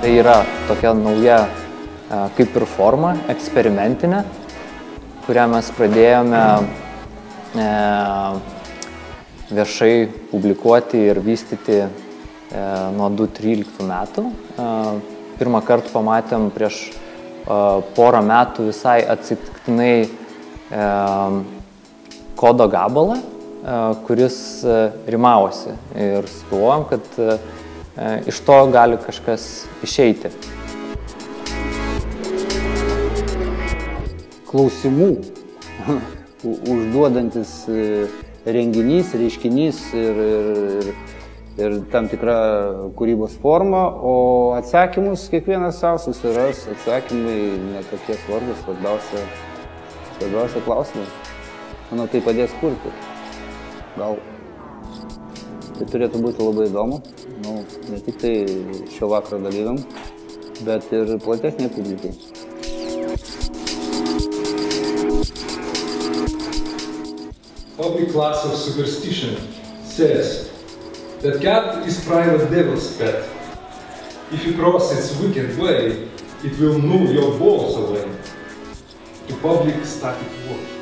Tai yra tokia nauja kaip ir forma, eksperimentinė, kurią mes pradėjome viešai publikuoti ir vystyti nuo 2013 metų. Pirmą kartą pamatėm prieš porą metų visai atsitiktinai kodo gabalą, kuris rimavosi ir sugalvojom, kad iš to gali kažkas išeiti. Klausimų užduodantis renginys, reiškinys ir tam tikra kūrybos forma, o atsakymus kiekvienas savo susiras, atsakymai netokie svarbus, svarbiausia klausimai. Manau, tai padės kurti. Gal tai turėtų būti labai įdomu, ne tik tai šio vakaro dalyviam, bet ir platesnė publikai. Public class of superstition says that God is private devil's pet. If you cross its wicked way, it will gnaw your balls away. The public static work.